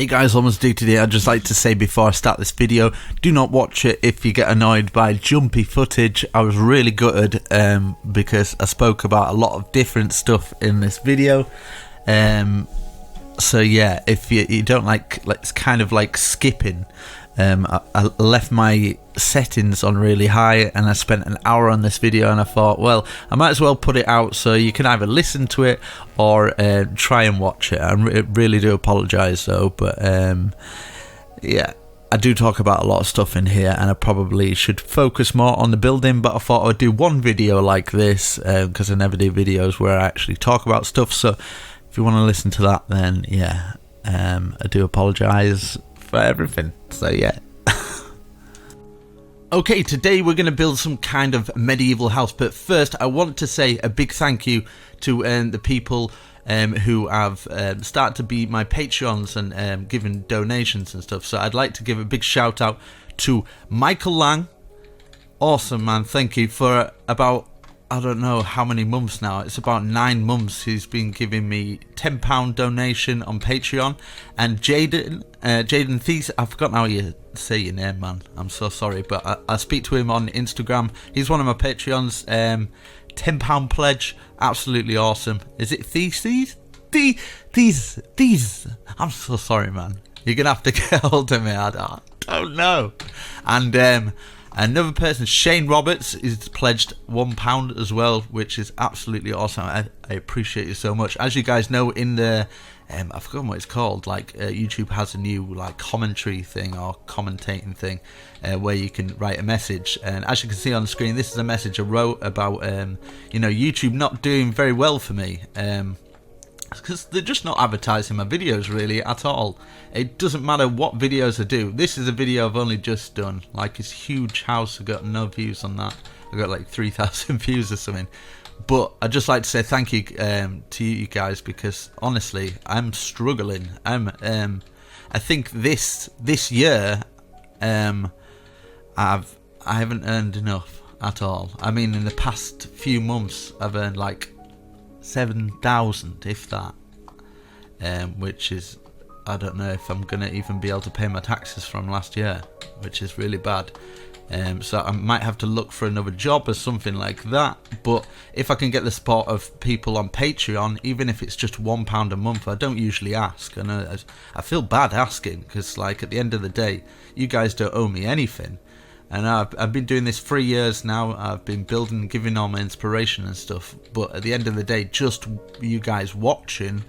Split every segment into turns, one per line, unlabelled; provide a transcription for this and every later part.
Hey guys, almost do today. I'd just like to say before I start this video, do not watch it if you get annoyed by jumpy footage. I was really gutted because I spoke about a lot of different stuff in this video. So yeah, if you don't like it's kind of like skipping. I left my settings on really high and I spent an hour on this video, and I thought, well, I might as well put it out so you can either listen to it or try and watch it. I really do apologise though, but yeah, I do talk about a lot of stuff in here and I probably should focus more on the building, but I thought I'd do one video like this because I never do videos where I actually talk about stuff. So if you want to listen to that, then yeah, I do apologise for everything. So yeah. Okay, today we're going to build some kind of medieval house, but first I want to say a big thank you to the people who have started to be my Patreons and given donations and stuff. So I'd like to give a big shout out to Michael Lang. Awesome, man. Thank you for about, I don't know how many months now. It's about 9 months he's been giving me £10 donation on Patreon. And Jaden Thies, I've forgotten how you say your name, man. I'm so sorry, but I speak to him on Instagram. He's one of my Patreons. £10 pledge, absolutely awesome. Is it Thies? Thies. I'm so sorry, man. You're gonna have to get hold of me. I don't know. And another person, Shane Roberts, is pledged £1 as well, which is absolutely awesome. I appreciate you so much. As you guys know, in the I've forgotten what it's called. Like YouTube has a new like commentary thing or commentating thing where you can write a message. And as you can see on the screen, this is a message I wrote about you know, YouTube not doing very well for me. Because they're just not advertising my videos really at all. It doesn't matter what videos I do. This is a video I've only just done. Like, it's huge house. I got no views on that. I got like 3,000 views or something. But I'd just like to say thank you to you guys, because honestly, I'm struggling. I think this year I haven't earned enough at all. I mean, in the past few months I've earned like 7,000, if that, which is, I don't know if I'm gonna even be able to pay my taxes from last year, which is really bad. So I might have to look for another job or something like that. But if I can get the support of people on Patreon, even if it's just £1 a month, I don't usually ask. And I feel bad asking, because like at the end of the day, you guys don't owe me anything. And I've been doing this 3 years now. I've been building, giving all my inspiration and stuff. But at the end of the day, just you guys watching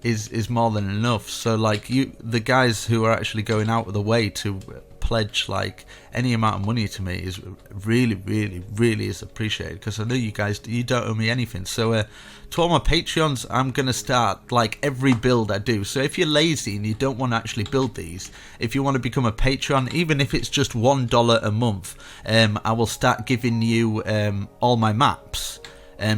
is more than enough. So like the guys who are actually going out of the way to pledge like any amount of money to me is really is appreciated, because I know you guys, you don't owe me anything. So to all my Patreons, I'm gonna start like every build I do. So if you're lazy and you don't want to actually build these, if you want to become a Patreon, even if it's just $1 a month, I will start giving you all my maps.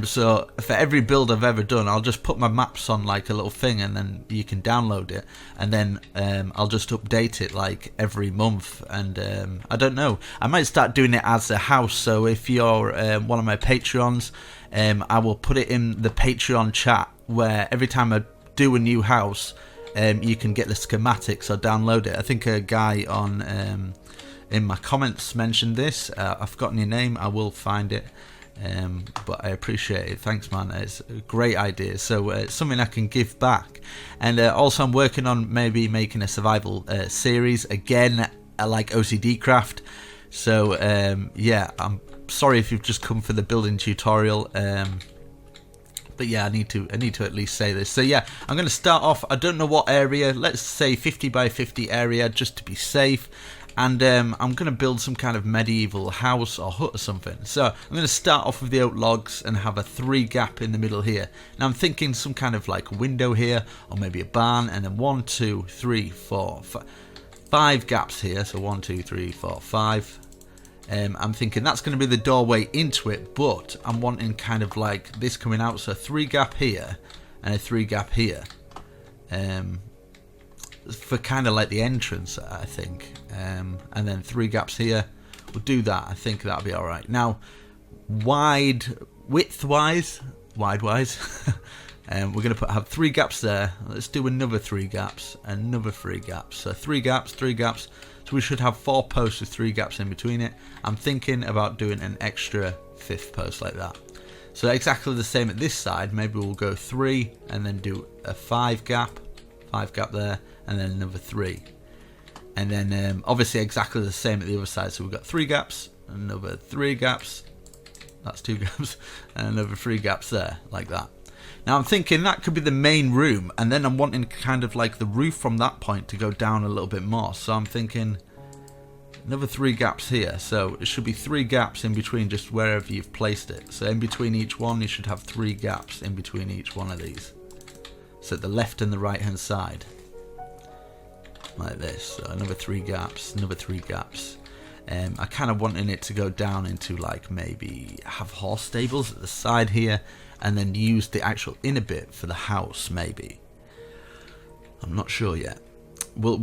So for every build I've ever done, I'll just put my maps on like a little thing, and then you can download it, and then I'll just update it like every month. And I don't know, I might start doing it as a house. So if you're one of my Patreons, I will put it in the Patreon chat, where every time I do a new house, you can get the schematics or download it. I think a guy on in my comments mentioned this. I've forgotten your name, I will find it. But I appreciate it. Thanks, man. It's a great idea. So it's something I can give back. And also I'm working on maybe making a survival series again, like OCD Craft. So yeah, I'm sorry if you've just come for the building tutorial. But yeah, I need to at least say this. So yeah, I'm going to start off, I don't know what area, let's say 50 by 50 area, just to be safe. And I'm going to build some kind of medieval house or hut or something. So I'm going to start off with the oak logs and have a 3 gap in the middle here. Now I'm thinking some kind of like window here, or maybe a barn, and then 1, 2, 3, 4, 5 gaps here. So 1, 2, 3, 4, 5. I'm thinking that's going to be the doorway into it, but I'm wanting kind of like this coming out. So a 3 gap here and a 3 gap here. For kind of like the entrance, I think, and then 3 gaps here. We'll do that. I think that'll be all right. Now, width wise, We're going to have 3 gaps there. Let's do another 3 gaps, another 3 gaps. So 3 gaps, 3 gaps. So we should have 4 posts with 3 gaps in between it. I'm thinking about doing an extra 5th post like that. So exactly the same at this side. Maybe we'll go 3 and then do a 5 gap there, and then another 3. And then obviously exactly the same at the other side. So we've got 3 gaps, another 3 gaps. That's 2 gaps, and another 3 gaps there, like that. Now I'm thinking that could be the main room, and then I'm wanting kind of like the roof from that point to go down a little bit more. So I'm thinking another 3 gaps here. So it should be 3 gaps in between just wherever you've placed it. So in between each one, you should have 3 gaps in between each one of these. So at the left and the right hand side, like this. So another 3 gaps, another 3 gaps. I kind of wanting it to go down into like maybe have horse stables at the side here, and then use the actual inner bit for the house. Maybe I'm not sure yet. We'll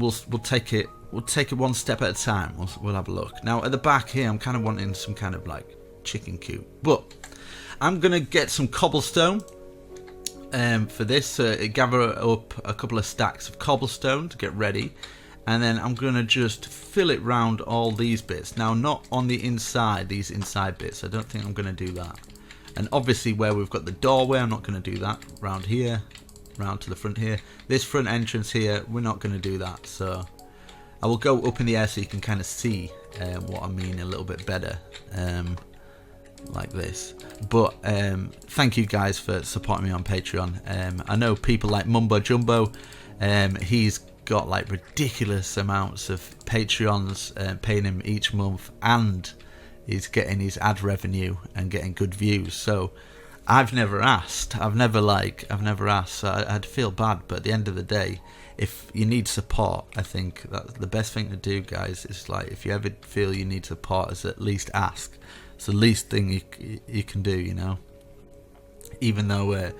take it. We'll take it one step at a time. We'll have a look. Now at the back here, I'm kind of wanting some kind of like chicken coop, but I'm gonna get some cobblestone for this. Gather up a couple of stacks of cobblestone to get ready. And then I'm going to just fill it round all these bits. Now, not on the inside, these inside bits. I don't think I'm going to do that. And obviously where we've got the doorway, I'm not going to do that. Round here, round to the front here. This front entrance here, we're not going to do that. So I will go up in the air so you can kind of see what I mean a little bit better. Like this. But thank you guys for supporting me on Patreon. I know people like Mumbo Jumbo. He's got like ridiculous amounts of Patreons paying him each month, and he's getting his ad revenue and getting good views. So I've never asked. I've never asked. So I'd feel bad, but at the end of the day, if you need support, I think that the best thing to do, guys, is like if you ever feel you need support, is at least ask. It's the least thing you can do, you know. Even though it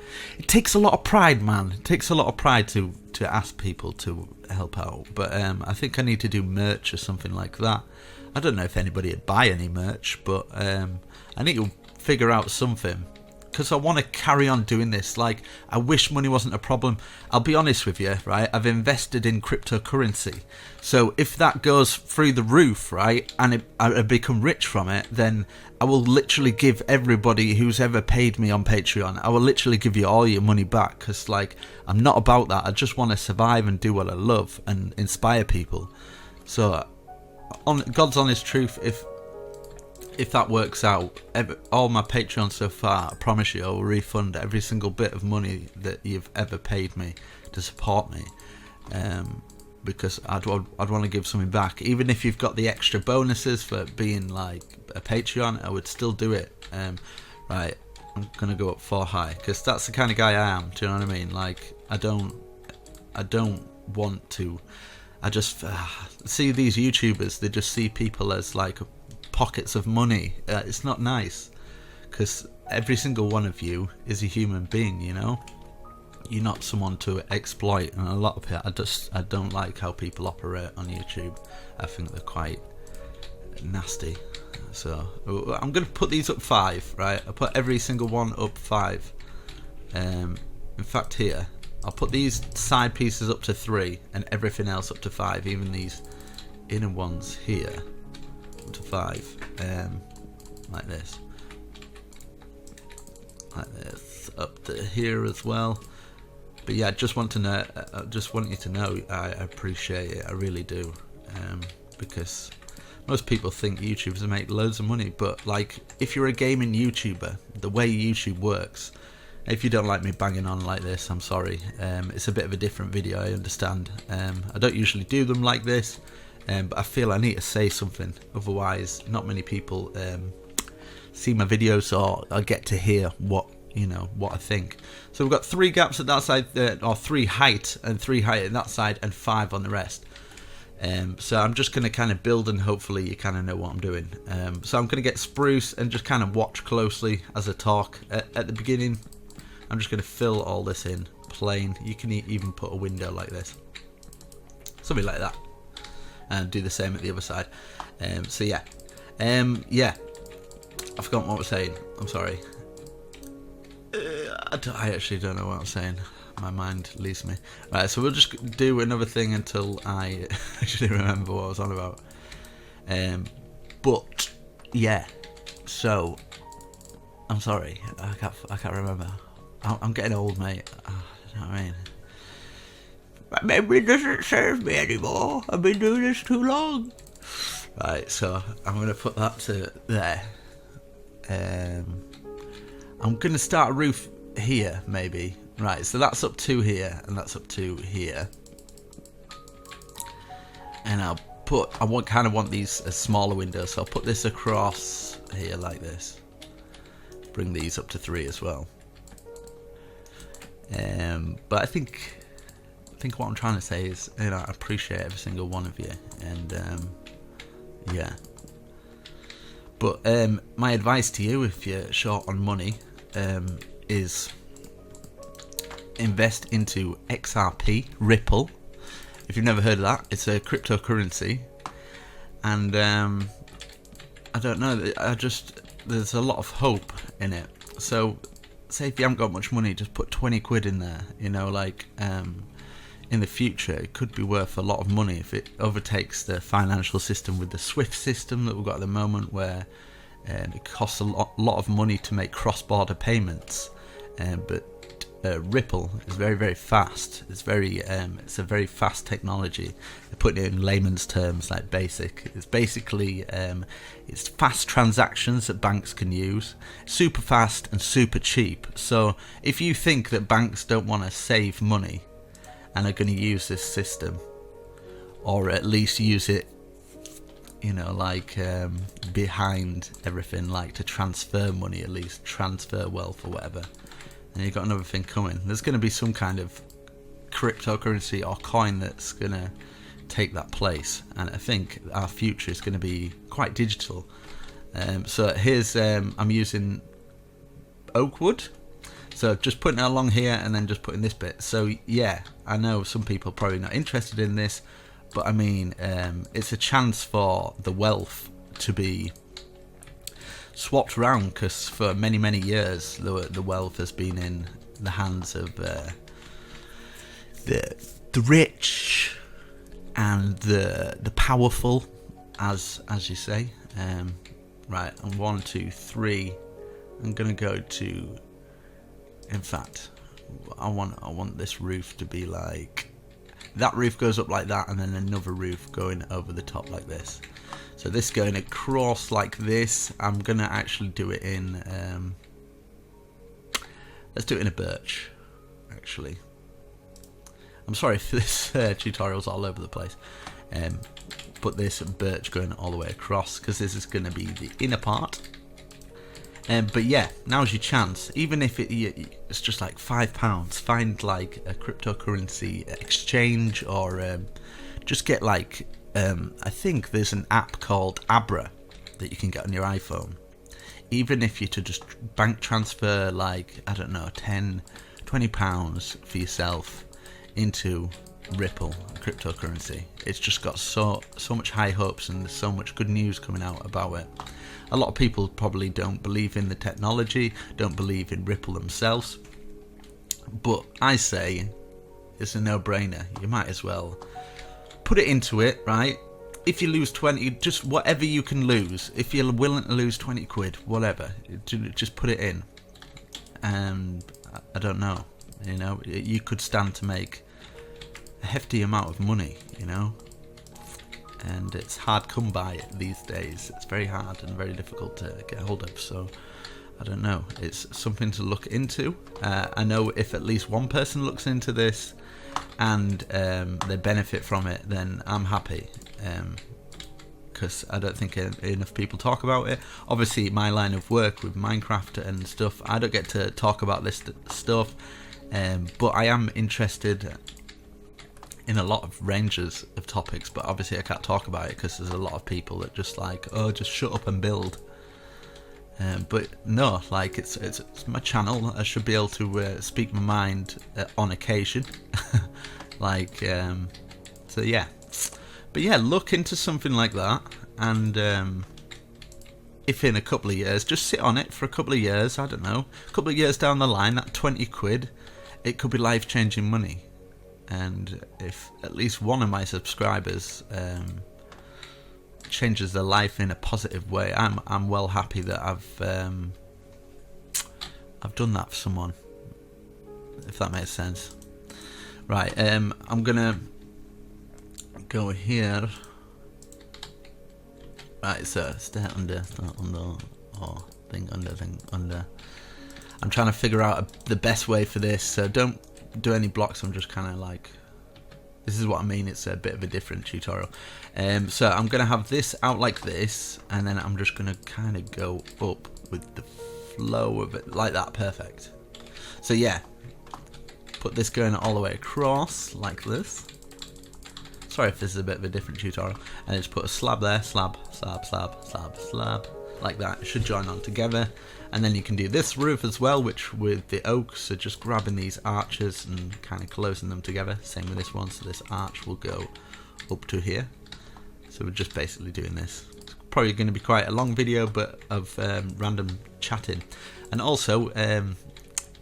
takes a lot of pride, man. It takes a lot of pride to ask people to help out. But I think I need to do merch or something like that. I don't know if anybody would buy any merch, but I need to figure out something. Because I want to carry on doing this. Like, I wish money wasn't a problem. I'll be honest with you, right? I've invested in cryptocurrency. So if that goes through the roof, right, and I become rich from it, then I will literally give everybody who's ever paid me on Patreon, I will literally give you all your money back. Because, like, I'm not about that. I just want to survive and do what I love and inspire people. So, on God's honest truth, if that works out, all my Patreon so far, I promise you I will refund every single bit of money that you've ever paid me to support me, because I'd want to give something back. Even if you've got the extra bonuses for being like a Patreon, I would still do it. Right, I'm gonna go up 4 high because that's the kind of guy I am. Do you know what I mean? Like, I don't want to. I just see these YouTubers. They just see people as like pockets of money. It's not nice, because every single one of you is a human being, you know. You're not someone to exploit, and a lot of it, I don't like how people operate on YouTube. I think they're quite nasty. So I'm gonna put these up 5, right? I put every single one up 5. In fact, here I'll put these side pieces up to 3 and everything else up to 5, even these inner ones here to 5, like this, up to here as well. But yeah, I just want you to know I appreciate it. I really do, because most people think YouTubers make loads of money, but like, if you're a gaming YouTuber, the way YouTube works, if you don't like me banging on like this, I'm sorry. It's a bit of a different video, I understand. I don't usually do them like this. But I feel I need to say something, otherwise not many people see my videos or I get to hear what I think. So we've got 3 gaps at that side, or 3 height and 3 height at that side, and 5 on the rest. So I'm just going to kind of build, and hopefully you kind of know what I'm doing. So I'm going to get spruce and just kind of watch closely as I talk. At the beginning, I'm just going to fill all this in plain. You can even put a window like this, something like that. And do the same at the other side. So yeah, I forgot what I was saying. I'm sorry. I actually don't know what I'm saying. My mind leaves me. Right, so we'll just do another thing until I actually remember what I was on about. But yeah, so I'm sorry, I can't remember. I'm getting old, mate. You know what I mean? My memory doesn't serve me anymore. I've been doing this too long. Right, so I'm gonna put that to there. I'm gonna start a roof here, maybe. Right, so that's up to here, and that's up to here. And I kind of want these as smaller windows, so I'll put this across here like this. Bring these up to 3 as well. But I think what I'm trying to say is, I appreciate every single one of you, and yeah. But my advice to you, if you're short on money, is invest into XRP, Ripple. If you've never heard of that, it's a cryptocurrency, and I don't know. There's a lot of hope in it. So, say if you haven't got much money, just put 20 quid in there. In the future, it could be worth a lot of money if it overtakes the financial system with the SWIFT system that we've got at the moment, where it costs a lot of money to make cross-border payments. But Ripple is very, very fast. It's a very fast technology. Putting it in layman's terms, like basic, it's basically it's fast transactions that banks can use, super fast and super cheap. So if you think that banks don't want to save money and are going to use this system, or at least use it, behind everything, like to transfer money, at least transfer wealth or whatever, and you've got another thing coming. There's going to be some kind of cryptocurrency or coin that's going to take that place, and I think our future is going to be quite digital. So here's I'm using Oakwood, so just putting it along here and then just putting this bit. So yeah, I know some people are probably not interested in this, but I mean, it's a chance for the wealth to be swapped around, because for many, many years the wealth has been in the hands of the rich and the powerful, as you say. Right, and 1, 2, 3. I'm gonna go to. In fact, I want this roof to be like that. Roof goes up like that, and then another roof going over the top like this. So this going across like this. I'm gonna actually do it in. Let's do it in a birch. Actually, I'm sorry if this tutorial's all over the place. Put this birch going all the way across, because this is going to be the inner part. But yeah, now's your chance. Even if it's just like £5, find like a cryptocurrency exchange, or just get like I think there's an app called Abra that you can get on your iPhone. Even if you to just bank transfer, like, I don't know, £10-20 for yourself into Ripple cryptocurrency. It's just got so much high hopes, and there's so much good news coming out about it. A lot of people probably don't believe in the technology, don't believe in Ripple themselves, but I say it's a no-brainer. You might as well put it into it, right? If you lose 20, just whatever you can lose. If you're willing to lose 20 quid, whatever, just put it in. And I don't know, you could stand to make a hefty amount of money, and it's hard come by these days. It's very hard and very difficult to get hold of. So I don't know, it's something to look into. I know if at least one person looks into this and they benefit from it, then I'm happy, because I don't think enough people talk about it. Obviously my line of work with Minecraft and stuff, I don't get to talk about this stuff, but I am interested in a lot of ranges of topics, but obviously I can't talk about it because there's a lot of people that just like, oh, just shut up and build. But no, like it's my channel. I should be able to speak my mind on occasion. So yeah. But yeah, look into something like that, and if in a couple of years, just sit on it for a couple of years, I don't know, a couple of years down the line, that 20 quid, it could be life-changing money. And if at least one of my subscribers changes their life in a positive way, I'm well happy that I've done that for someone, if that makes sense. Right, I'm gonna go here. Right, so start under, or thing under. I'm trying to figure out the best way for this, so don't do any blocks. I'm just kind of like, this is what I mean, it's a bit of a different tutorial. So I'm going to have this out like this, and then I'm just going to kind of go up with the flow of it, like that, perfect. So yeah, put this going all the way across, like this. Sorry if this is a bit of a different tutorial. And just put a slab there, slab, slab, slab, slab, slab, like that. It should join on together. And then you can do this roof as well, which with the oak, so just grabbing these arches and kind of closing them together. Same with this one, so this arch will go up to here. So we're just basically doing this. It's probably going to be quite a long video, but of random chatting. And also,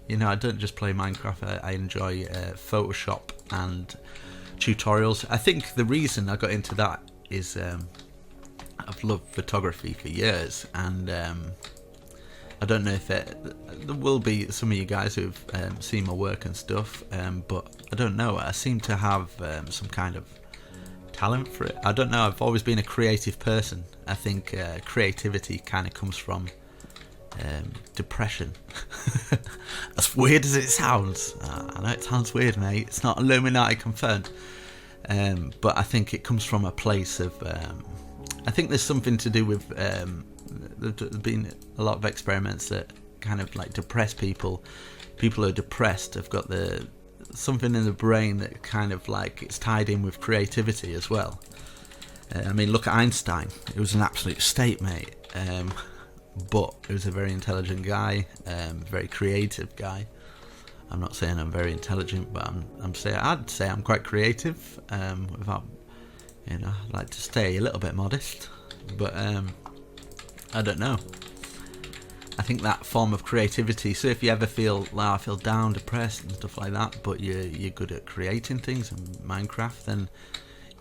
you know, I don't just play Minecraft, I enjoy Photoshop and tutorials. I think the reason I got into that is I've loved photography for years, and I don't know if there will be some of you guys who've seen my work and stuff, but I don't know, I seem to have some kind of talent for it. I don't know, I've always been a creative person. I think creativity kind of comes from depression. As weird as it sounds, I know it sounds weird, mate, it's not Illuminati confirmed, but I think it comes from a place of I think there's something to do with there's been a lot of experiments that kind of like depress people who are depressed have got something in the brain that kind of like it's tied in with creativity as well. I mean, look at Einstein, he was an absolute state, mate, but he was a very intelligent guy, very creative guy. I'm not saying I'm very intelligent, but I'd say I'm quite creative, without, you know, I like to stay a little bit modest, but I don't know. I think that form of creativity, so if you ever feel like I feel down, depressed and stuff like that, but you're good at creating things in Minecraft, then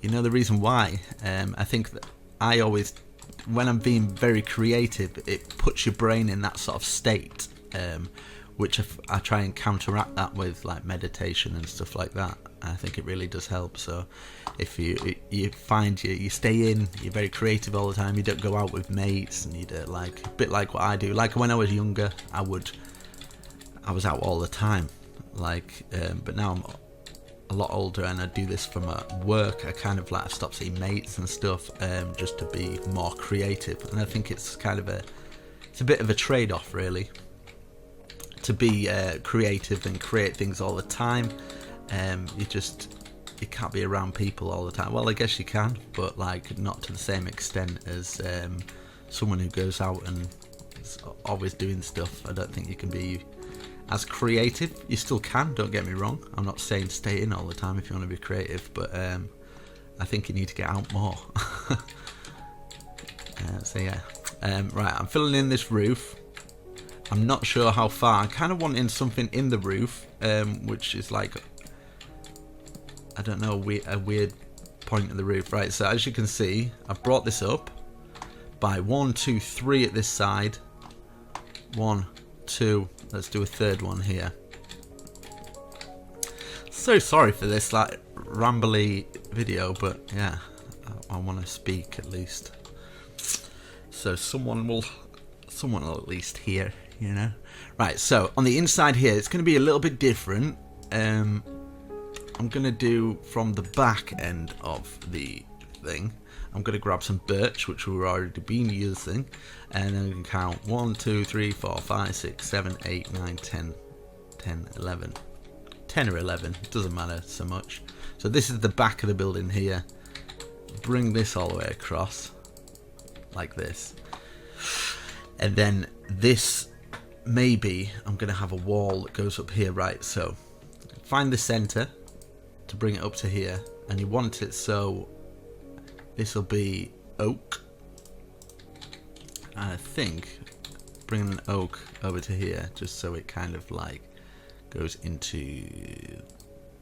you know the reason why. I think that I always, when I'm being very creative, it puts your brain in that sort of state, which I try and counteract that with like meditation and stuff like that. I think it really does help. So if you find you stay in, you're very creative all the time, you don't go out with mates, and you do like a bit like what I do. Like when I was younger, I was out all the time, like but now I'm a lot older and I do this from work. I kind of like stop seeing mates and stuff, just to be more creative. And I think it's kind of it's a bit of a trade-off really, to be creative and create things all the time. You can't be around people all the time. Well, I guess you can, but like not to the same extent as someone who goes out and is always doing stuff. I don't think you can be as creative. You still can, don't get me wrong. I'm not saying stay in all the time if you want to be creative, but I think you need to get out more. So yeah, right, I'm filling in this roof. I'm not sure how far. I'm kind of wanting something in the roof, which is like, I don't know, a weird point of the roof. Right, so as you can see, I've brought this up by 1, 2, 3 at this side. 1, 2, let's do a third one here. So sorry for this like rambly video, but yeah, I want to speak at least, so someone will at least hear, you know. Right, so on the inside here, it's going to be a little bit different. I'm going to do from the back end of the thing, I'm going to grab some birch, which we've already been using, and then we can count 1, 2, 3, 4, 5, 6, 7, 8, 9, 10, 11. 10 or 11, it doesn't matter so much. So this is the back of the building here. Bring this all the way across, like this. And then this, maybe, I'm going to have a wall that goes up here, right? So find the center to bring it up to here, and you want it so this will be oak, I think bringing an oak over to here, just so it kind of like goes into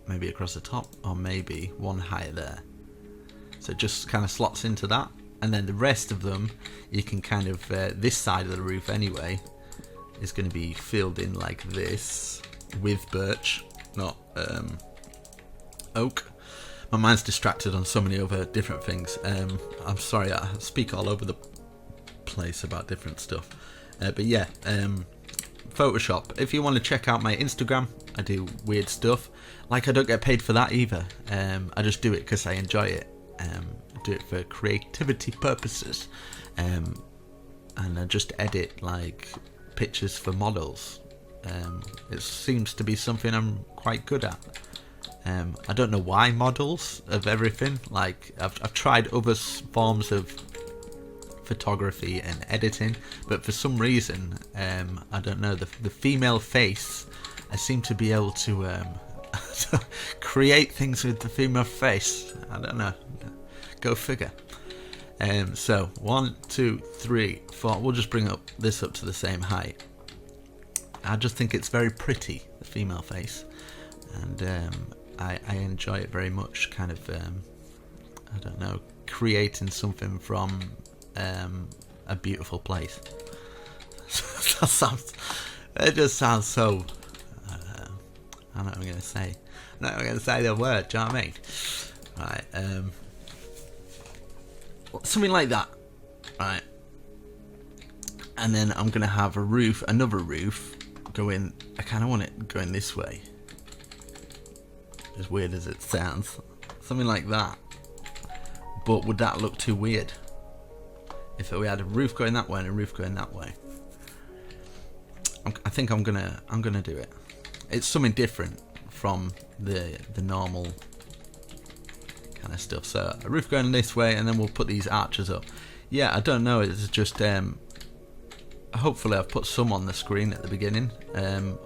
maybe across the top, or maybe one higher there. So it just kind of slots into that, and then the rest of them you can kind of this side of the roof anyway is going to be filled in like this with birch, not oak. My mind's distracted on so many other different things. I'm sorry, I speak all over the place about different stuff. But yeah, Photoshop. If you want to check out my Instagram, I do weird stuff. Like, I don't get paid for that either. I just do it because I enjoy it. I do it for creativity purposes. And I just edit like pictures for models. It seems to be something I'm quite good at. I don't know why models of everything. Like, I've tried other forms of photography and editing, but for some reason, I don't know, the female face, I seem to be able to create things with the female face. I don't know. Go figure. So 1, 2, 3, 4. We'll just bring this up to the same height. I just think it's very pretty, the female face, and I enjoy it very much. Kind of, I don't know, creating something from a beautiful place. It just sounds so. I don't know what I'm going to say. I'm not going to say the word. Do you know what I mean? Right. Something like that. Right. And then I'm going to have another roof going. I kind of want it going this way. As weird as it sounds. Something like that. But would that look too weird? If we had a roof going that way and a roof going that way. I think I'm gonna do it. It's something different from the normal kind of stuff. So a roof going this way, and then we'll put these arches up. Yeah, I don't know. It's just hopefully I've put some on the screen at the beginning,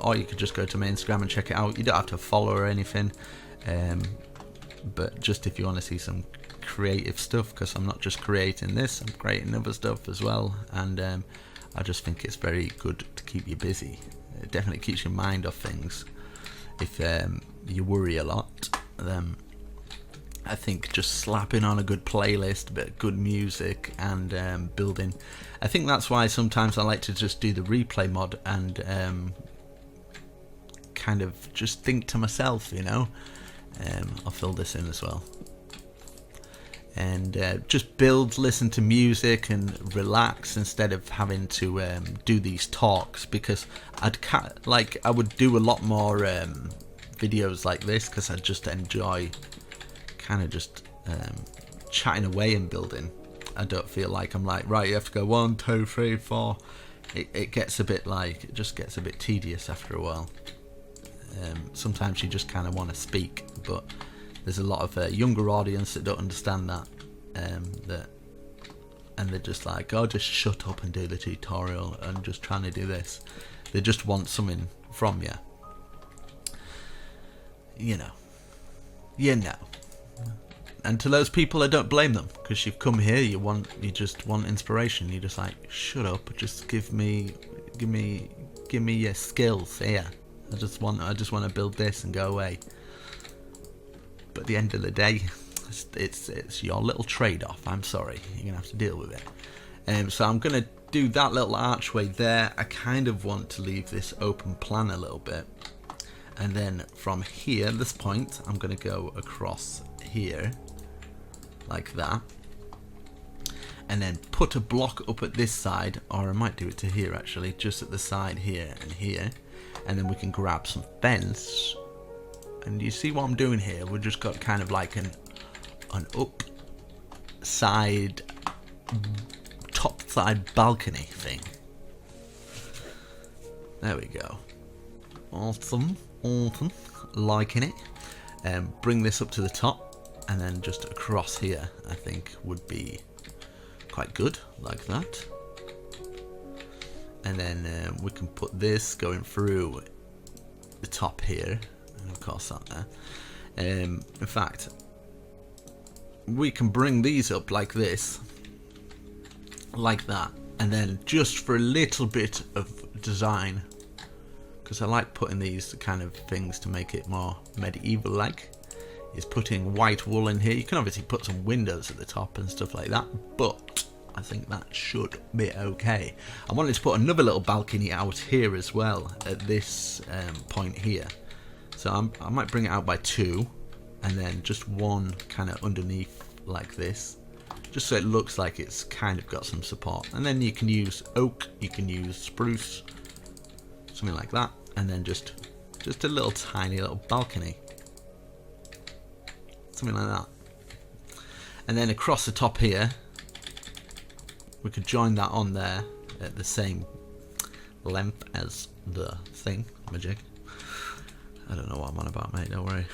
or you could just go to my Instagram and check it out. You don't have to follow or anything, but just if you want to see some creative stuff, because I'm not just creating this, I'm creating other stuff as well, and I just think it's very good to keep you busy. It definitely keeps your mind off things. If you worry a lot, then I think just slapping on a good playlist, a bit of good music, and building. I think that's why sometimes I like to just do the replay mod and kind of just think to myself, you know. I'll fill this in as well. And just build, listen to music and relax instead of having to do these talks, because I would do a lot more videos like this, because I just enjoy kind of just chatting away and building. I don't feel like I'm like, right, you have to go 1, 2, 3, 4. It gets a bit like, it just gets a bit tedious after a while. Sometimes you just kind of want to speak, but there's a lot of younger audience that don't understand that, and they're just like, oh, just shut up and do the tutorial, and just trying to do this. They just want something from you, you know. And to those people, I don't blame them, because you've come here, you just want inspiration. You're just like, shut up, just give me your skills here. I just want to build this and go away. But at the end of the day, it's your little trade-off. I'm sorry, you're gonna have to deal with it. So I'm gonna do that little archway there. I kind of want to leave this open plan a little bit, and then from here, this point, I'm gonna go across here like that, and then put a block up at this side, or I might do it to here actually, just at the side here and here, and then we can grab some fence. And you see what I'm doing here? We've just got kind of like an up side, top side balcony thing. There we go. Awesome. Liking it. Bring this up to the top, and then just across here, I think would be quite good, like that. And then we can put this going through the top here. Of course that there. In fact, we can bring these up like this, like that, And then just for a little bit of design, because I like putting these kind of things to make it more medieval-like, is putting white wool in here. You can obviously put some windows at the top and stuff like that, but I think that should be okay. I wanted to put another little balcony out here as well at this point here. So I might bring it out by 2, and then just one kind of underneath like this, just so it looks like it's kind of got some support. And then you can use oak, you can use spruce, something like that, and then just a little tiny little balcony, something like that. And then across the top here, we could join that on there at the same length as the thing, majig. I don't know what I'm on about, mate, don't worry.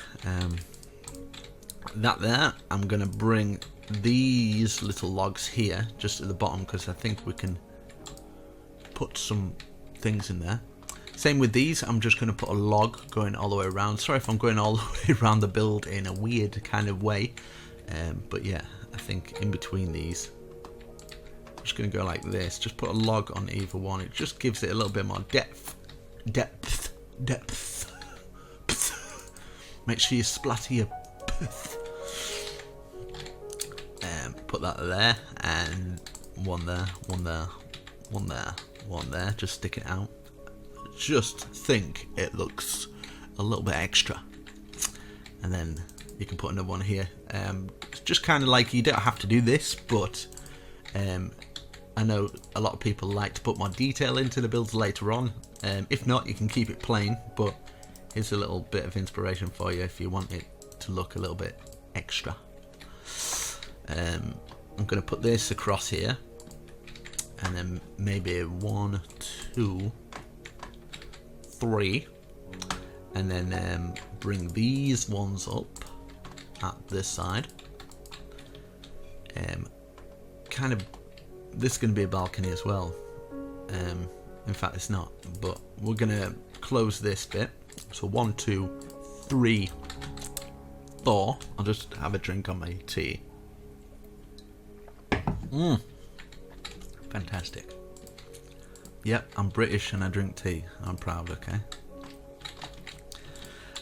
That there, I'm going to bring these little logs here, just at the bottom, because I think we can put some things in there. Same with these, I'm just going to put a log going all the way around. Sorry if I'm going all the way around the build in a weird kind of way. But yeah, I think in between these, I'm just going to go like this. Just put a log on either one. It just gives it a little bit more depth. Make sure you splatter your put that there, and one there, one there, one there, one there. Just stick it out. Just think it looks a little bit extra. And then you can put another one here. It's just kind of like, you don't have to do this, but I know a lot of people like to put more detail into the builds later on. If not, you can keep it plain, but here's a little bit of inspiration for you if you want it to look a little bit extra. I'm going to put this across here, and then maybe 1, 2, 3, and then bring these ones up at this side. Kind of, this is going to be a balcony as well. In fact, it's not, but we're going to close this bit. So 1, 2, 3, 4. I'll just have a drink on my tea. Fantastic. Yep, I'm British and I drink tea. I'm proud, okay?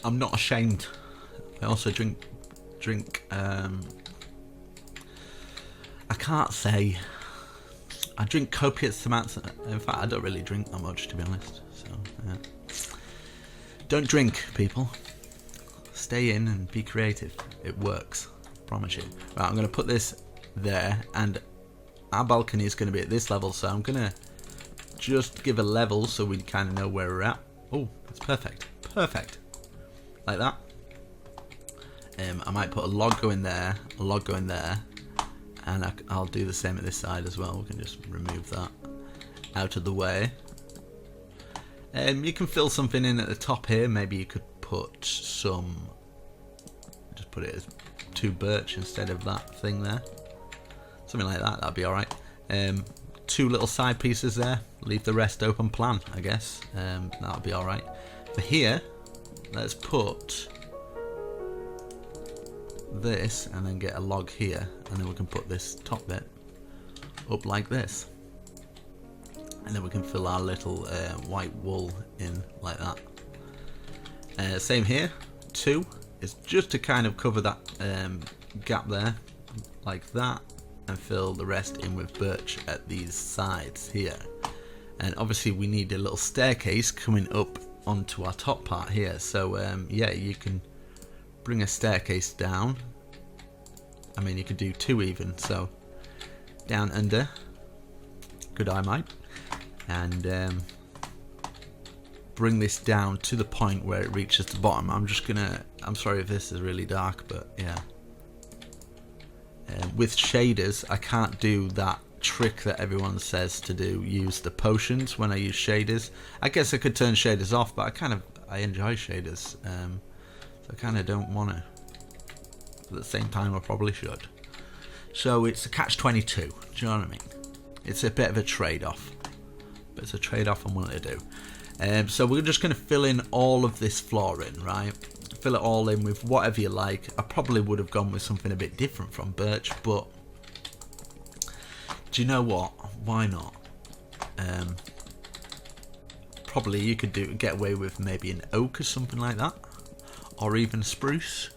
I'm not ashamed. I also drink I can't say. I drink copious amounts. In fact, I don't really drink that much, to be honest. So, yeah. Don't drink, people. Stay in and be creative. It works. Promise you. Right, I'm going to put this there, and our balcony is going to be at this level, so I'm going to just give a level so we kind of know where we're at. Oh, that's perfect. Perfect. Like that. I might put a log going there, a log going there, and I'll do the same at this side as well. We can just remove that out of the way. You can fill something in at the top here. Maybe you could put some, just put it as 2 birch instead of that thing there. Something like that, that'd be alright. 2 little side pieces there. Leave the rest open plan, I guess. That'll be alright. For here, let's put this and then get a log here, and then we can put this top bit up like this, and then we can fill our little white wool in like that. Same here, 2 is just to kind of cover that gap there like that, and fill the rest in with birch at these sides here. And obviously we need a little staircase coming up onto our top part here, so yeah, you can bring a staircase down. I mean, you could do 2 even, so down under, good eye mate, and bring this down to the point where it reaches the bottom. I'm sorry if this is really dark, but yeah, with shaders I can't do that trick that everyone says to do, use the potions when I use shaders. I guess I could turn shaders off, but I enjoy shaders, so I kind of don't want to. But at the same time, I probably should. So it's a catch-22. Do you know what I mean? It's a bit of a trade-off, but it's a trade-off I'm willing to do. So we're just going to fill in all of this flooring, right? Fill it all in with whatever you like. I probably would have gone with something a bit different from birch, but do you know what? Why not? Probably you could get away with maybe an oak or something like that, or even spruce,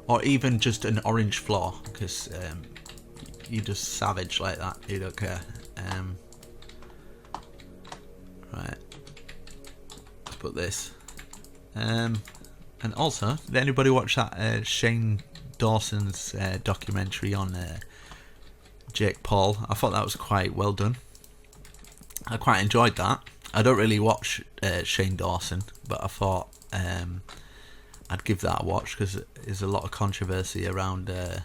or even just an orange floor, because you just savage like that, you don't care. Right, let's put this. And also, did anybody watch that Shane Dawson's documentary on Jake Paul? I thought that was quite well done. I quite enjoyed that. I don't really watch Shane Dawson, but I thought I'd give that a watch, because there's a lot of controversy around that,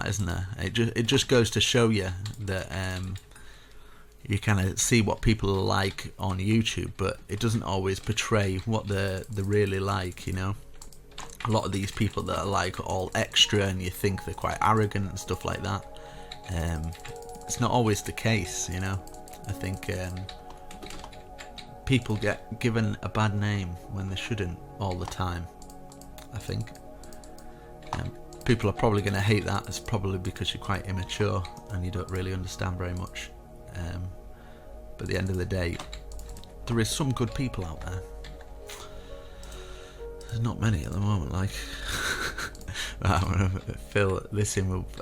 isn't there? It just goes to show you that you kind of see what people are like on YouTube, but it doesn't always portray what they're really like, you know. A lot of these people that are like all extra and you think they're quite arrogant and stuff like that, it's not always the case, you know. I think people get given a bad name when they shouldn't all the time, I think. People are probably going to hate that. It's probably because you're quite immature and you don't really understand very much. But at the end of the day, there is some good people out there. There's not many at the moment, like. Right, I'm going to fill this in with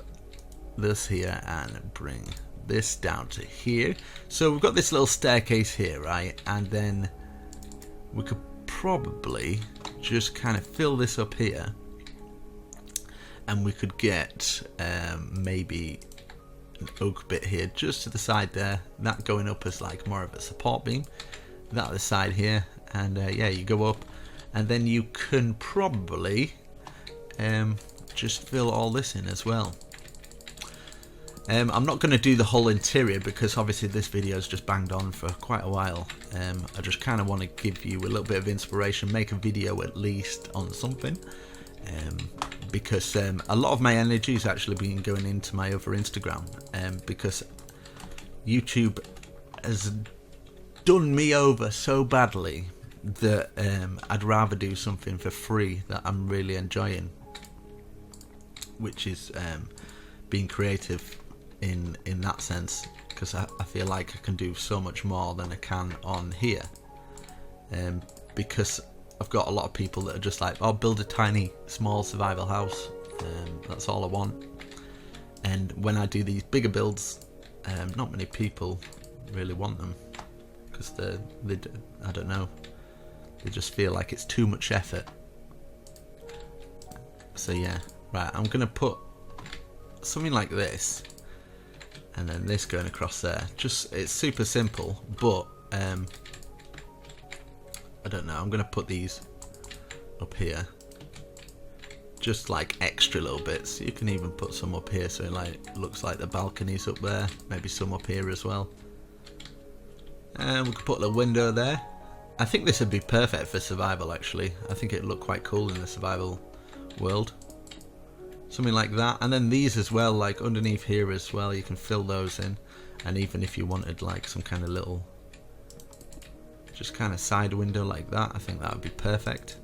this here and bring this down to here. So we've got this little staircase here, right? And then we could probably just kind of fill this up here, and we could get maybe an oak bit here just to the side there, that going up as like more of a support beam, that at the side here, and yeah, you go up, and then you can probably just fill all this in as well. I'm not going to do the whole interior, because obviously this video is just banged on for quite a while. I just kind of want to give you a little bit of inspiration, make a video at least on something, because a lot of my energy has actually been going into my other Instagram, because YouTube has done me over so badly that I'd rather do something for free that I'm really enjoying, which is being creative in that sense, because I feel like I can do so much more than I can on here, because I've got a lot of people that are just like, oh, build a tiny small survival house, that's all I want. And when I do these bigger builds, not many people really want them, because they I don't know, they just feel like it's too much effort. So yeah, right, I'm gonna put something like this, and then this going across there. Just, it's super simple, but I don't know, I'm gonna put these up here, just like extra little bits. You can even put some up here, so it like looks like the balcony's up there, maybe some up here as well. And we could put a window there. I think this would be perfect for survival, actually. I think it'd look quite cool in the survival world. Something like that. And then these as well, like underneath here as well, you can fill those in. And even if you wanted like some kind of little, just kind of side window like that, I think that would be perfect.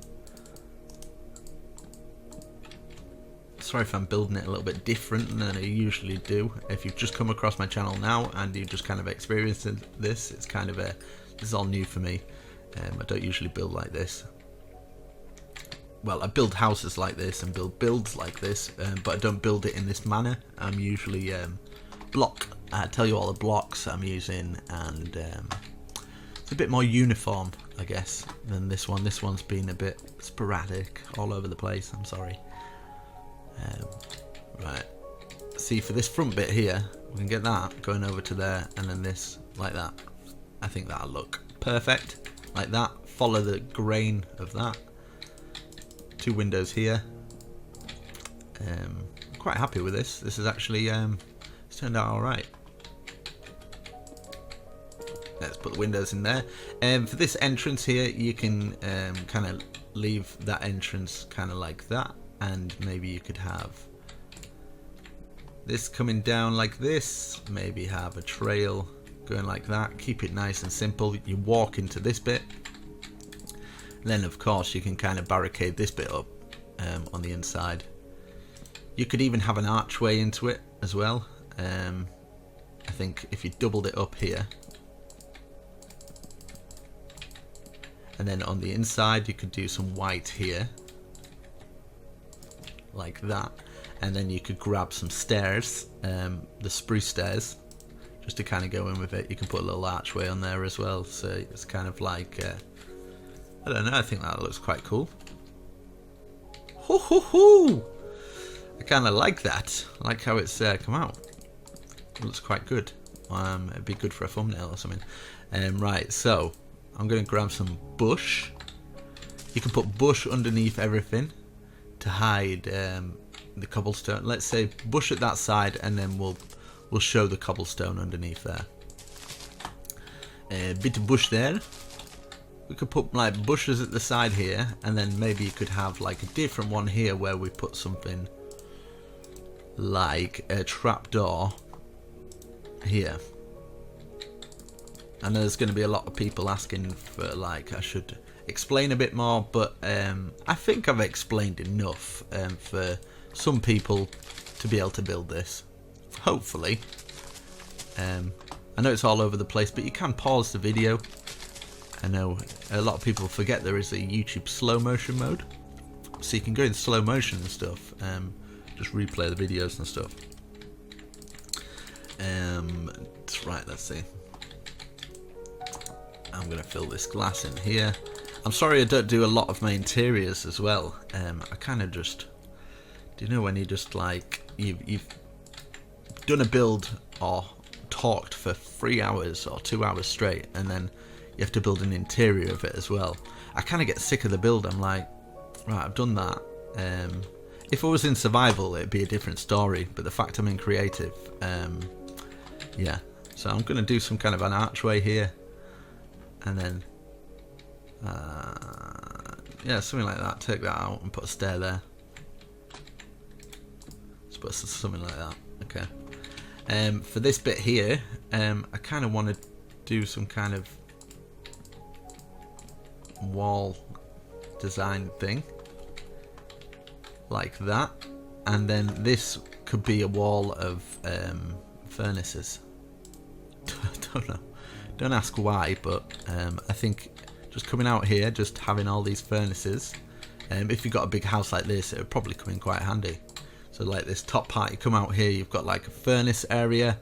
Sorry if I'm building it a little bit different than I usually do. If you've just come across my channel now and you just kind of experienced this, it's kind of this is all new for me. I don't usually build like this. Well, I build houses like this and build builds like this, but I don't build it in this manner. I'm usually I tell you all the blocks I'm using, and it's a bit more uniform, I guess, than this one. This one's been a bit sporadic, all over the place. I'm sorry. Right. See, for this front bit here, we can get that going over to there, and then this like that. I think that'll look perfect, like that. Follow the grain of that. Two windows here. Quite happy with this. This is actually it's turned out all right. Let's put the windows in there. For this entrance here, you can kind of leave that entrance kind of like that, and maybe you could have this coming down like this. Maybe have a trail going like that. Keep it nice and simple. You walk into this bit. Then of course you can kind of barricade this bit up on the inside. You could even have an archway into it as well. I think if you doubled it up here, and then on the inside you could do some white here, like that, and then you could grab some stairs, the spruce stairs, just to kind of go in with it. You can put a little archway on there as well, so it's kind of like, I don't know, I think that looks quite cool. Hoo hoo hoo! I kind of like that. I like how it's come out. It looks quite good. It'd be good for a thumbnail or something. Right, so I'm going to grab some bush. You can put bush underneath everything to hide the cobblestone. Let's say bush at that side, and then we'll show the cobblestone underneath there. A bit of bush there. We could put like bushes at the side here, and then maybe you could have like a different one here where we put something like a trapdoor here. I know there's going to be a lot of people asking for like I should explain a bit more, but I think I've explained enough for some people to be able to build this. Hopefully. I know it's all over the place, but you can pause the video. I know a lot of people forget there is a YouTube slow motion mode, so you can go in slow motion and stuff, just replay the videos and stuff. Right, let's see. I'm gonna fill this glass in here. I'm sorry I don't do a lot of my interiors as well. I kind of just, do you know when you just like you've done a build or talked for 3 hours or 2 hours straight, and then you have to build an interior of it as well. I kind of get sick of the build. I'm like, right, I've done that. If I was in survival, it'd be a different story, but the fact I'm in creative, yeah. So I'm gonna do some kind of an archway here, and then yeah, something like that. Take that out and put a stair there. Let's put something like that. Okay. For this bit here, I kind of want to do some kind of wall design thing like that, and then this could be a wall of furnaces. Don't know, don't ask why, but I think just coming out here, just having all these furnaces, if you've got a big house like this, it would probably come in quite handy. So like this top part, you come out here, you've got like a furnace area,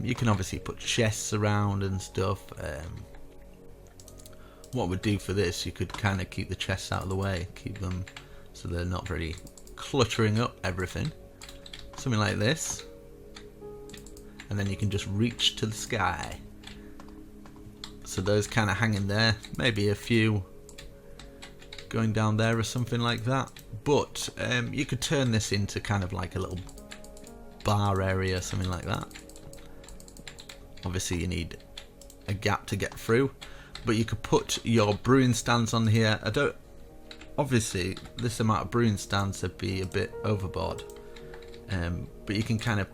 you can obviously put chests around and stuff. What we'd do for this, you could kind of keep the chests out of the way, keep them so they're not very cluttering up everything. Something like this, and then you can just reach to the sky. So those kind of hanging there, maybe a few going down there or something like that. But you could turn this into kind of like a little bar area, something like that. Obviously you need a gap to get through, but you could put your brewing stands on here. Obviously this amount of brewing stands would be a bit overboard, but you can kind of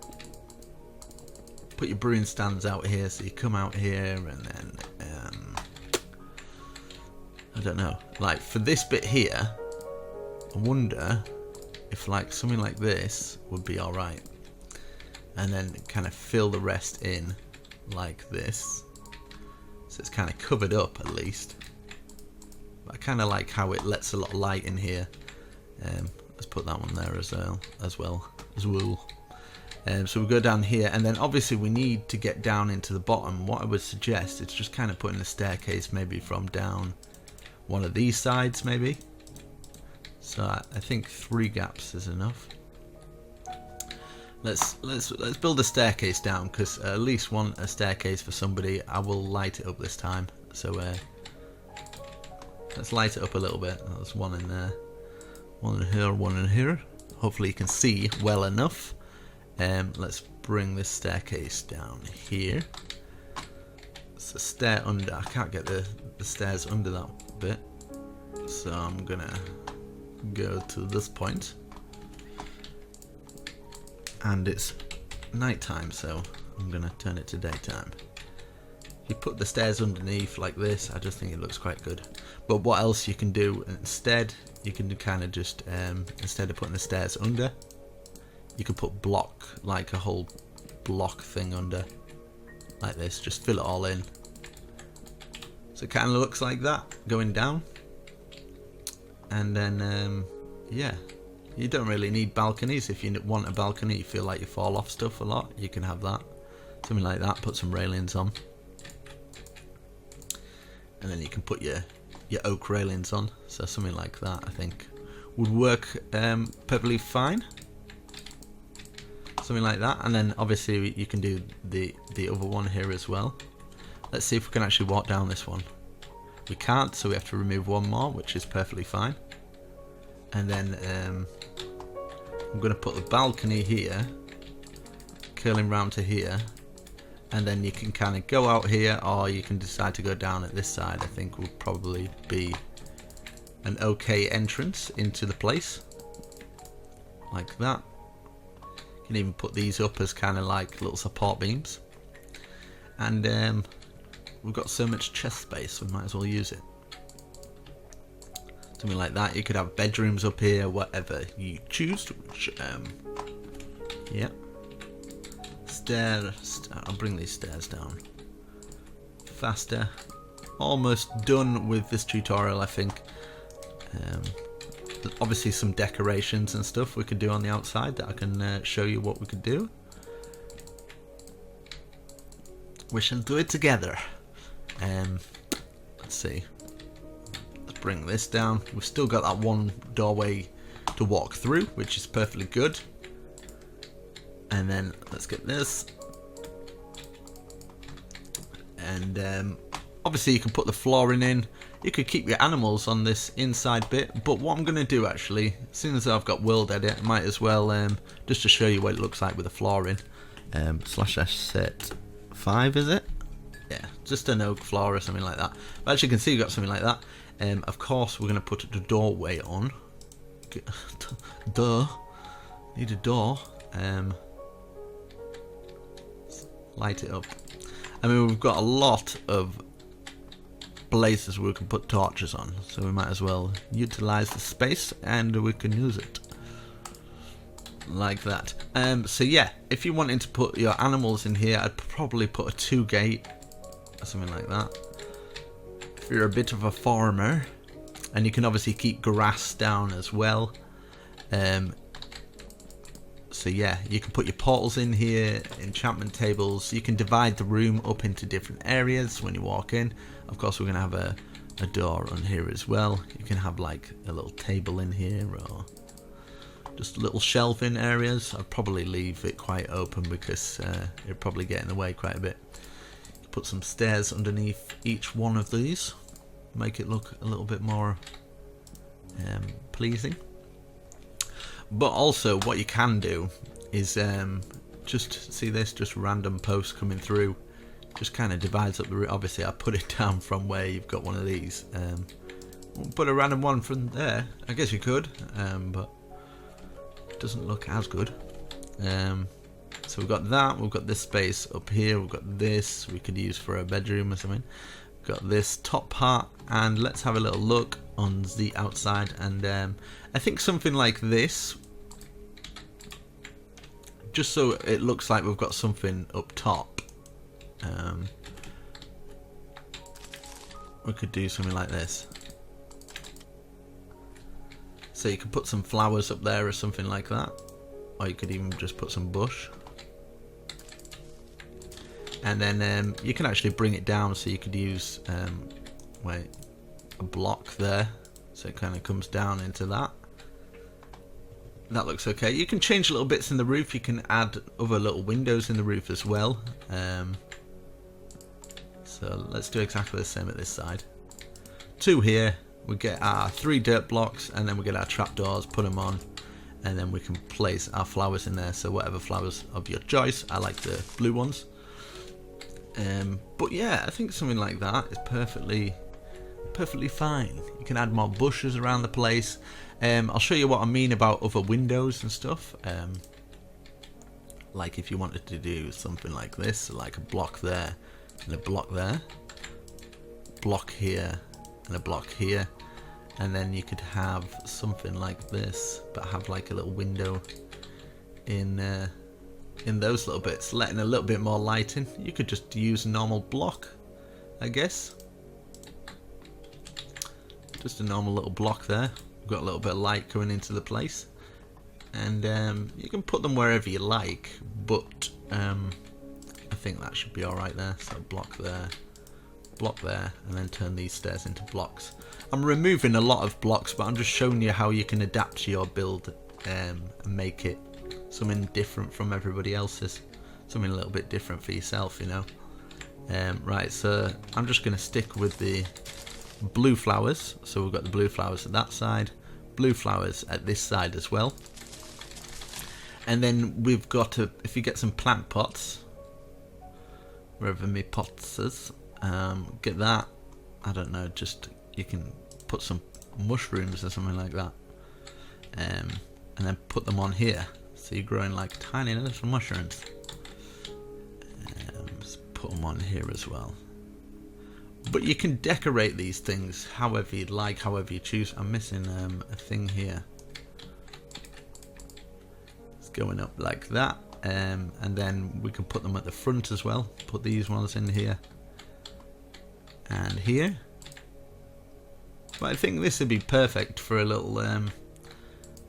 put your brewing stands out here, so you come out here, and then I don't know, like for this bit here, I wonder if like something like this would be alright, and then kind of fill the rest in like this, so it's kind of covered up at least. But I kind of like how it lets a lot of light in here. Let's put that one there as well. So we go down here, and then obviously we need to get down into the bottom. What I would suggest is just kind of putting a staircase maybe from down one of these sides maybe. So I think 3 gaps is enough. Let's build a staircase down, because I at least want a staircase for somebody. I will light it up this time. So let's light it up a little bit. There's one in there, one in here, one in here. Hopefully you can see well enough. Let's bring this staircase down here. It's a stair under. I can't get the stairs under that bit, so I'm gonna go to this point. And it's nighttime, so I'm gonna turn it to daytime. If you put the stairs underneath like this, I just think it looks quite good. But what else you can do instead, you can kind of just instead of putting the stairs under, you could put block, like a whole block thing under, like this, just fill it all in. So it kind of looks like that going down. And then yeah, you don't really need balconies. If you want a balcony, you feel like you fall off stuff a lot, you can have that, something like that. Put some railings on, and then you can put your oak railings on, so something like that I think would work perfectly fine, something like that. And then obviously you can do the other one here as well. Let's see if we can actually walk down this one. We can't, so we have to remove one more, which is perfectly fine. And then I'm going to put the balcony here, curling round to here, and then you can kind of go out here, or you can decide to go down at this side. I think will probably be an okay entrance into the place, like that. You can even put these up as kind of like little support beams. And we've got so much chest space, we might as well use it. Something like that. You could have bedrooms up here, whatever you choose to. Yeah. Stairs. I'll bring these stairs down faster. Almost done with this tutorial, I think. Obviously some decorations and stuff we could do on the outside that I can show you what we could do. We shall do it together. Let's see. Let's bring this down. We've still got that one doorway to walk through, which is perfectly good. And then let's get this. And obviously you can put the flooring in. You could keep your animals on this inside bit, but what I'm going to do actually, as soon as I've got world edit, I might as well, just to show you what it looks like with the flooring, /s set 5, is it? Yeah, just an oak floor or something like that. But as you can see, we've got something like that. Of course, we're going to put the doorway on. Duh. Need a door. Light it up. I mean, we've got a lot of places where we can put torches on, so we might as well utilize the space and we can use it like that. So yeah, if you're wanting to put your animals in here, I'd probably put a 2 gate or something like that. If you're a bit of a farmer, and you can obviously keep grass down as well. So yeah, you can put your portals in here, enchantment tables. You can divide the room up into different areas when you walk in. Of course, we're going to have a door on here as well. You can have like a little table in here, or just little shelving areas. I'd probably leave it quite open because it'd probably get in the way quite a bit. Put some stairs underneath each one of these, make it look a little bit more pleasing. But also what you can do is just see this, just random posts coming through, just kind of divides up the room. Obviously I put it down from where you've got one of these. Put a random one from there, I guess you could, but it doesn't look as good. So we've got that, we've got this space up here, we've got this we could use for a bedroom or something. We've got this top part, and let's have a little look on the outside. And I think something like this, just so it looks like we've got something up top. We could do something like this. So you could put some flowers up there or something like that, or you could even just put some bush. And then you can actually bring it down, so you could use a block there, so it kind of comes down into that. That looks okay. You can change little bits in the roof. You can add other little windows in the roof as well. So let's do exactly the same at this side. 2 here. We get our 3 dirt blocks, and then we get our trapdoors, put them on, and then we can place our flowers in there. So whatever flowers of your choice. I like the blue ones. But yeah, I think something like that is perfectly fine. You can add more bushes around the place. I'll show you what I mean about other windows and stuff. Like if you wanted to do something like this, like a block there and a block there, block here and a block here, and then you could have something like this, but have like a little window in in those little bits, letting a little bit more light in. You could just use a normal block, I guess. Just a normal little block there. We've got a little bit of light coming into the place. And you can put them wherever you like, but I think that should be alright there. So block there, and then turn these stairs into blocks. I'm removing a lot of blocks, but I'm just showing you how you can adapt to your build and make it something different from everybody else's. Something a little bit different for yourself, you know. Right, so I'm just going to stick with the blue flowers. So we've got the blue flowers at that side, blue flowers at this side as well. And then we've got to, if you get some plant pots, wherever my pots is, get that. I don't know, just you can put some mushrooms or something like that, and then put them on here. So you're growing like tiny little mushrooms. Just put them on here as well. But you can decorate these things however you'd like, however you choose. I'm missing a thing here. Going up like that, and then we can put them at the front as well. Put these ones in here and here. But I think this would be perfect for a little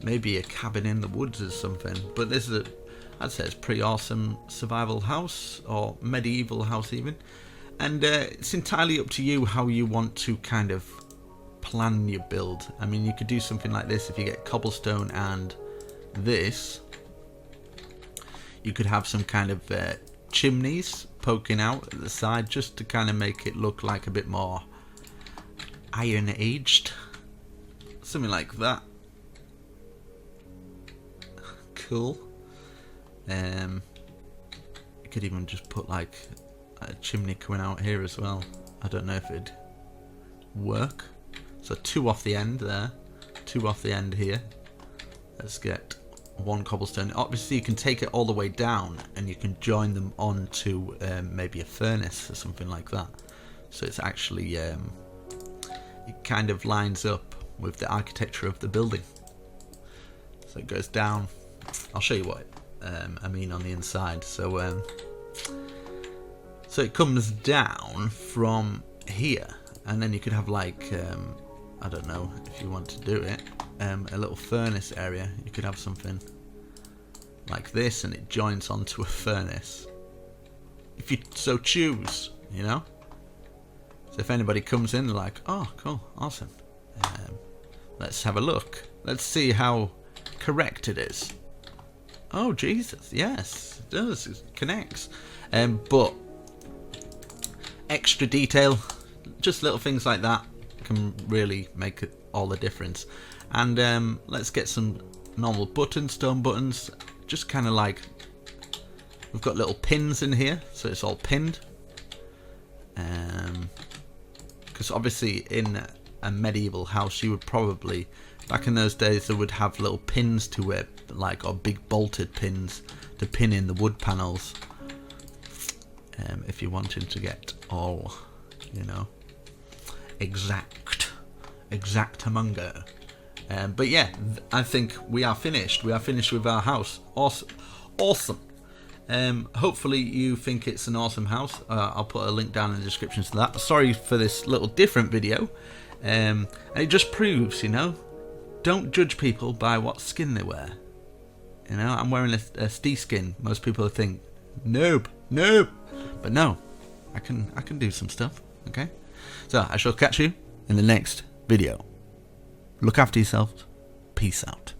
maybe a cabin in the woods or something. But this is I'd say it's a pretty awesome survival house, or medieval house even. And it's entirely up to you how you want to kind of plan your build. I mean, you could do something like this. If you get cobblestone and this, you could have some kind of chimneys poking out at the side, just to kind of make it look like a bit more iron aged, something like that. Cool. You could even just put like a chimney coming out here as well. I don't know if it'd work. So 2 off the end there, 2 off the end here. Let's get 1 cobblestone. Obviously you can take it all the way down and you can join them onto maybe a furnace or something like that. So it's actually it kind of lines up with the architecture of the building. So it goes down. I'll show you what I mean on the inside. So so it comes down from here, and then you could have like I don't know if you want to do it, a little furnace area. You could have something like this and it joins onto a furnace, if you so choose, you know. So if anybody comes in, they're like, oh cool, awesome, let's have a look, let's see how correct it is. Oh Jesus, yes, it does, it connects. But extra detail, just little things like that can really make all the difference. And let's get some normal buttons, stone buttons, just kind of like, we've got little pins in here, so it's all pinned. Because obviously in a medieval house, you would probably, back in those days, they would have little pins to it, like, or big bolted pins to pin in the wood panels. If you wanted to get all, you know, exactamungo. But yeah, I think we are finished. We are finished with our house. Awesome. Hopefully you think it's an awesome house. I'll put a link down in the description to that. Sorry for this little different video. And it just proves, you know, don't judge people by what skin they wear. You know, I'm wearing a Stee skin. Most people think, nope. But no, I can do some stuff. Okay? So I shall catch you in the next video. Look after yourselves. Peace out.